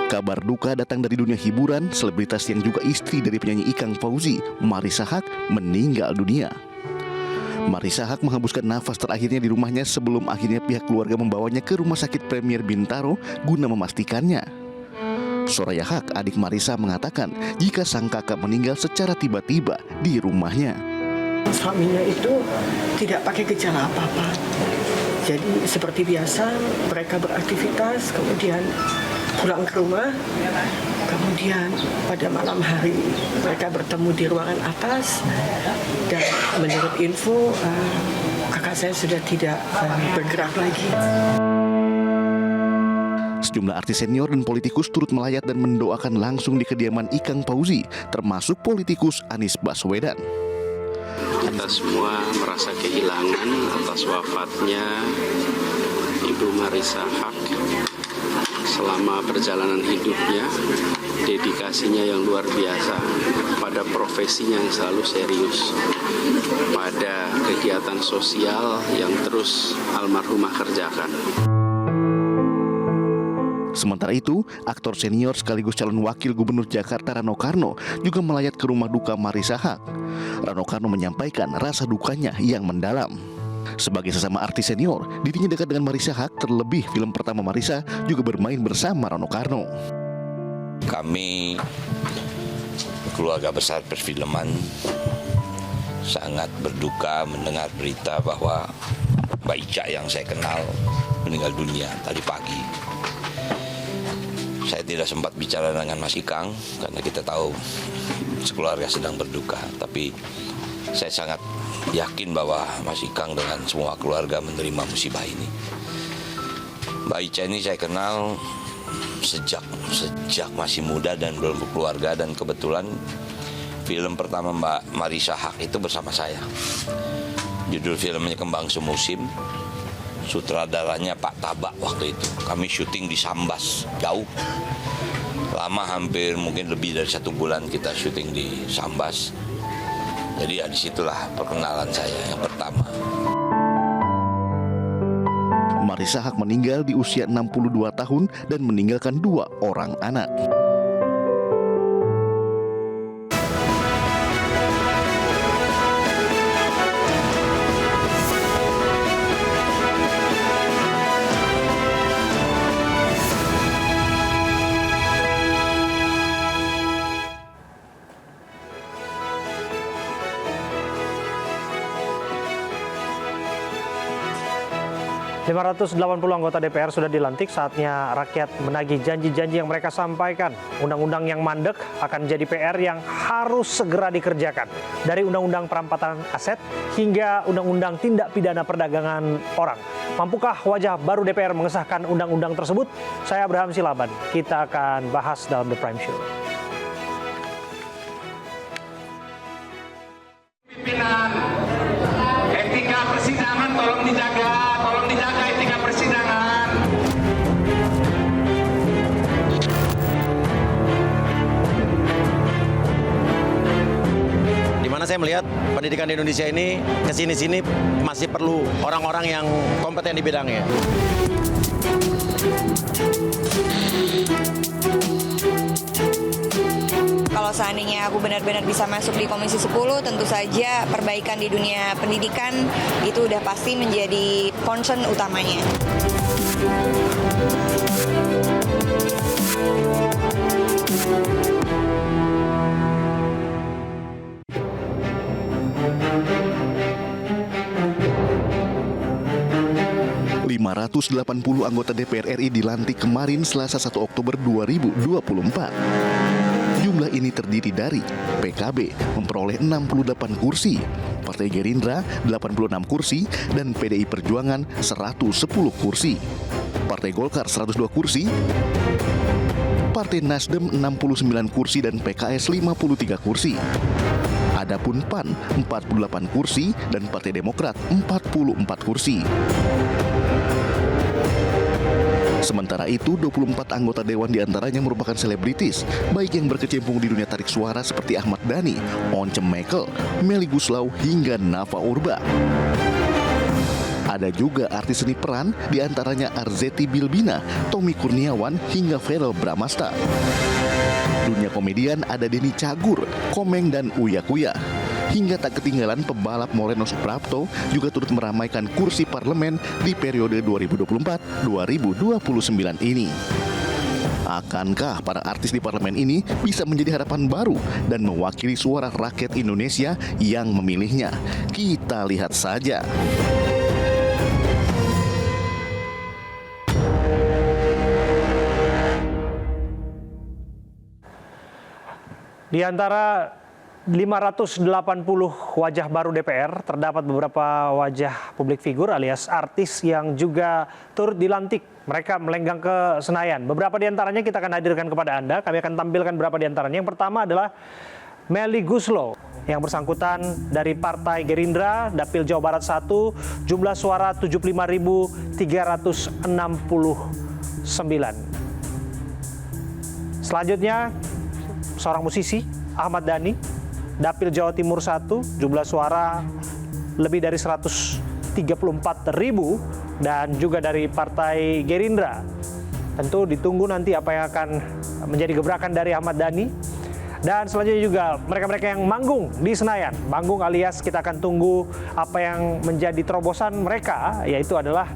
Kabar duka datang dari dunia hiburan. Selebritas yang juga istri dari penyanyi Ikang Fauzi, Marissa Haque, meninggal dunia. Marissa Haque menghembuskan nafas terakhirnya di rumahnya sebelum akhirnya pihak keluarga membawanya ke Rumah Sakit Premier Bintaro guna memastikannya. Soraya Haque, adik Marissa, mengatakan jika sang kakak meninggal secara tiba-tiba di rumahnya. Suaminya itu tidak pakai gejala apa-apa. Jadi seperti biasa mereka beraktivitas, kemudian pulang ke rumah, kemudian pada malam hari mereka bertemu di ruangan atas, dan menurut info kakak saya sudah tidak bergerak lagi. Sejumlah artis senior dan politikus turut melayat dan mendoakan langsung di kediaman Ikang Fauzi, termasuk politikus Anies Baswedan. Kita semua merasa kehilangan atas wafatnya Ibu Marissa Haque. Selama perjalanan hidupnya, dedikasinya yang luar biasa pada profesinya yang selalu serius, pada kegiatan sosial yang terus almarhumah kerjakan. Sementara itu, aktor senior sekaligus calon wakil gubernur Jakarta Rano Karno juga melayat ke rumah duka Marissa Haque. Rano Karno menyampaikan rasa dukanya yang mendalam. Sebagai sesama artis senior, dirinya dekat dengan Marissa Haque, terlebih film pertama Marissa juga bermain bersama Rano Karno. Kami keluarga besar perfilman sangat berduka mendengar berita bahwa Mbak Ica yang saya kenal meninggal dunia tadi pagi. Saya tidak sempat bicara dengan Mas Ikang karena kita tahu sekeluarga sedang berduka. Tapi saya sangat yakin bahwa Mas Ikang dengan semua keluarga menerima musibah ini. Mbak Ica ini saya kenal sejak masih muda dan belum berkeluarga, dan kebetulan film pertama Mbak Marissa Haque itu bersama saya. Judul filmnya Kembang Semusim. Sutradaranya Pak Tabak waktu itu. Kami syuting di Sambas, jauh. Lama, hampir mungkin lebih dari 1 bulan kita syuting di Sambas. Jadi ya disitulah perkenalan saya yang pertama. Marissa Haque meninggal di usia 62 tahun dan meninggalkan 2 orang anak. .580 anggota DPR sudah dilantik, saatnya rakyat menagih janji-janji yang mereka sampaikan. Undang-undang yang mandek akan jadi PR yang harus segera dikerjakan. Dari Undang-Undang Perampasan Aset hingga Undang-Undang Tindak Pidana Perdagangan Orang. Mampukah wajah baru DPR mengesahkan undang-undang tersebut? Saya Abraham Silaban. Kita akan bahas dalam The Prime Show. Pimpinan, etika persidangan tolong dijaga etika persidangan. Dimana saya melihat pendidikan di Indonesia ini kesini-sini masih perlu orang-orang yang kompeten di bidangnya. Kalau seandainya aku benar-benar bisa masuk di Komisi 10, tentu saja perbaikan di dunia pendidikan itu udah pasti menjadi concern utamanya. .580 anggota DPR RI dilantik kemarin Selasa 1 Oktober 2024. Jumlah ini terdiri dari PKB memperoleh 68 kursi, Partai Gerindra 86 kursi, dan PDI Perjuangan 110 kursi. Partai Golkar 102 kursi, Partai Nasdem 69 kursi, dan PKS 53 kursi. Adapun PAN 48 kursi dan Partai Demokrat 44 kursi. Sementara itu, 24 anggota dewan diantaranya merupakan selebritis, baik yang berkecimpung di dunia tarik suara seperti Ahmad Dhani, Once Mekel, Melly Goeslaw, hingga Nafa Urbach. Ada juga artis seni peran, diantaranya Arzetti Bilbina, Tommy Kurniawan, hingga Verrell Bramasta. Dunia komedian ada Denny Cagur, Komeng, dan Uya Kuya. Hingga tak ketinggalan pebalap Moreno Suprapto juga turut meramaikan kursi parlemen di periode 2024-2029 ini. Akankah para artis di parlemen ini bisa menjadi harapan baru dan mewakili suara rakyat Indonesia yang memilihnya? Kita lihat saja. Di antara 580 wajah baru DPR, terdapat beberapa wajah publik figur alias artis yang juga turut dilantik. Mereka melenggang ke Senayan. Beberapa di antaranya kita akan hadirkan kepada Anda. Kami akan tampilkan beberapa di antaranya. Yang pertama adalah Melly Goeslaw yang bersangkutan dari Partai Gerindra, Dapil Jawa Barat 1, jumlah suara 75.369. Selanjutnya, seorang musisi, Ahmad Dhani, Dapil Jawa Timur 1, jumlah suara lebih dari 134.000 dan juga dari Partai Gerindra. Tentu ditunggu nanti apa yang akan menjadi gebrakan dari Ahmad Dhani. Dan selanjutnya juga mereka-mereka yang manggung di Senayan. Manggung alias kita akan tunggu apa yang menjadi terobosan mereka, yaitu adalah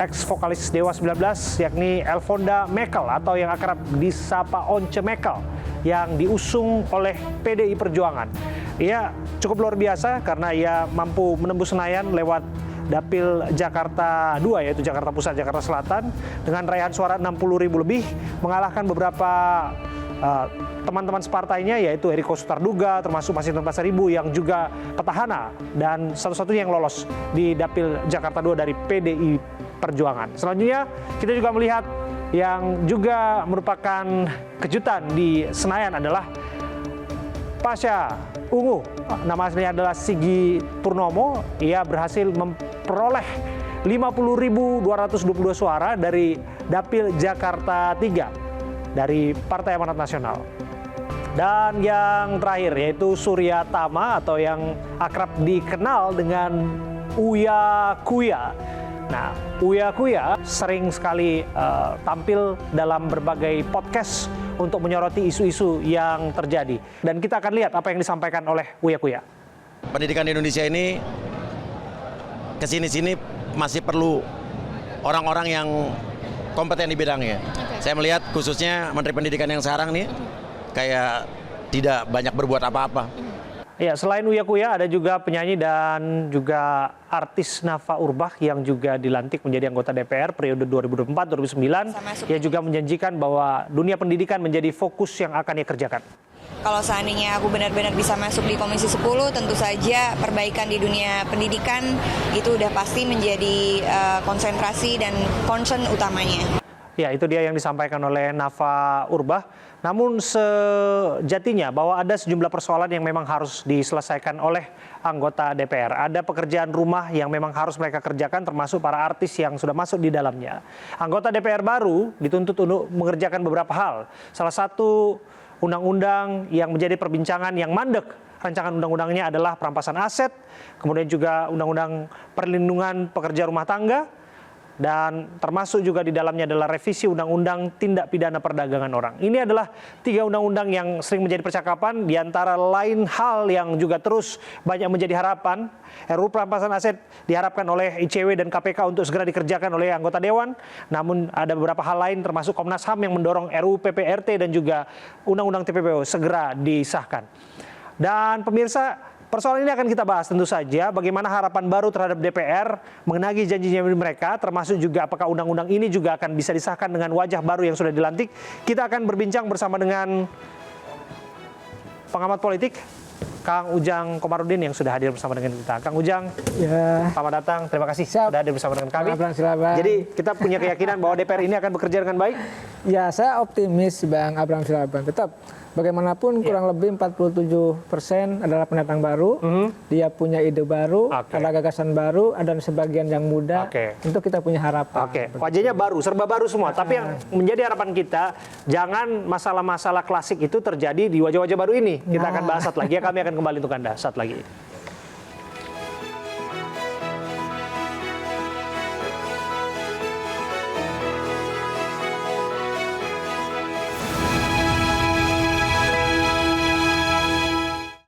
ex-vokalis Dewa 19 yakni Elfonda Mekel atau yang akrab disapa Once Mekel yang diusung oleh PDI Perjuangan. Ia cukup luar biasa karena ia mampu menembus Senayan lewat Dapil Jakarta 2 yaitu Jakarta Pusat, Jakarta Selatan dengan raihan suara 60.000 lebih, mengalahkan beberapa teman-teman separtainya yaitu Eriko Sutarduga termasuk Masinton Pasaribu yang juga petahana dan satu-satunya yang lolos di Dapil Jakarta 2 dari PDI Perjuangan. Selanjutnya kita juga melihat yang juga merupakan kejutan di Senayan adalah Pasha Ungu. Nama aslinya adalah Sigi Purnomo. Ia berhasil memperoleh 50.222 suara dari Dapil Jakarta 3 dari Partai Amanat Nasional. Dan yang terakhir yaitu Surya Tama atau yang akrab dikenal dengan Uya Kuya. Nah, Uya Kuya sering sekali tampil dalam berbagai podcast untuk menyoroti isu-isu yang terjadi. Dan kita akan lihat apa yang disampaikan oleh Uya Kuya. Pendidikan di Indonesia ini kesini-sini masih perlu orang-orang yang kompeten di bidangnya. Saya melihat khususnya Menteri Pendidikan yang sekarang nih kayak tidak banyak berbuat apa-apa. Ya, selain Uya Kuya ada juga penyanyi dan juga artis Nafa Urbach yang juga dilantik menjadi anggota DPR periode 2004-2009. Ia juga menjanjikan bahwa dunia pendidikan menjadi fokus yang akan ia kerjakan. Kalau seandainya aku benar-benar bisa masuk di Komisi 10, tentu saja perbaikan di dunia pendidikan itu udah pasti menjadi konsentrasi dan concern utamanya. Ya, itu dia yang disampaikan oleh Nafa Urbach. Namun sejatinya bahwa ada sejumlah persoalan yang memang harus diselesaikan oleh anggota DPR. Ada pekerjaan rumah yang memang harus mereka kerjakan termasuk para artis yang sudah masuk di dalamnya. Anggota DPR baru dituntut untuk mengerjakan beberapa hal. Salah satu undang-undang yang menjadi perbincangan yang mandek rancangan undang-undangnya adalah perampasan aset, kemudian juga undang-undang perlindungan pekerja rumah tangga, dan termasuk juga di dalamnya adalah revisi Undang-Undang Tindak Pidana Perdagangan Orang. Ini adalah 3 undang-undang yang sering menjadi percakapan, di antara lain hal yang juga terus banyak menjadi harapan. RUU Perampasan Aset diharapkan oleh ICW dan KPK untuk segera dikerjakan oleh anggota Dewan. Namun ada beberapa hal lain termasuk Komnas HAM yang mendorong RUU PPRT dan juga Undang-Undang TPPO segera disahkan. Dan pemirsa, persoalan ini akan kita bahas tentu saja bagaimana harapan baru terhadap DPR mengenagi janjinya mereka, termasuk juga apakah undang-undang ini juga akan bisa disahkan dengan wajah baru yang sudah dilantik. Kita akan berbincang bersama dengan pengamat politik Kang Ujang Komarudin yang sudah hadir bersama dengan kita. Kang Ujang, ya, selamat datang. Terima kasih sudah hadir bersama dengan kami. Jadi kita punya keyakinan bahwa DPR ini akan bekerja dengan baik? Ya, saya optimis Bang Abraham Silaban. Tetap bagaimanapun kurang lebih 47% adalah pendatang baru. Dia punya ide baru, ada gagasan baru, ada sebagian yang muda. Tentu kita punya harapan. Wajahnya baru, serba baru semua. Tapi yang menjadi harapan kita, jangan masalah-masalah klasik itu terjadi di wajah-wajah baru ini. Kita akan bahas saat lagi. Kami akan kembali untuk Anda saat lagi.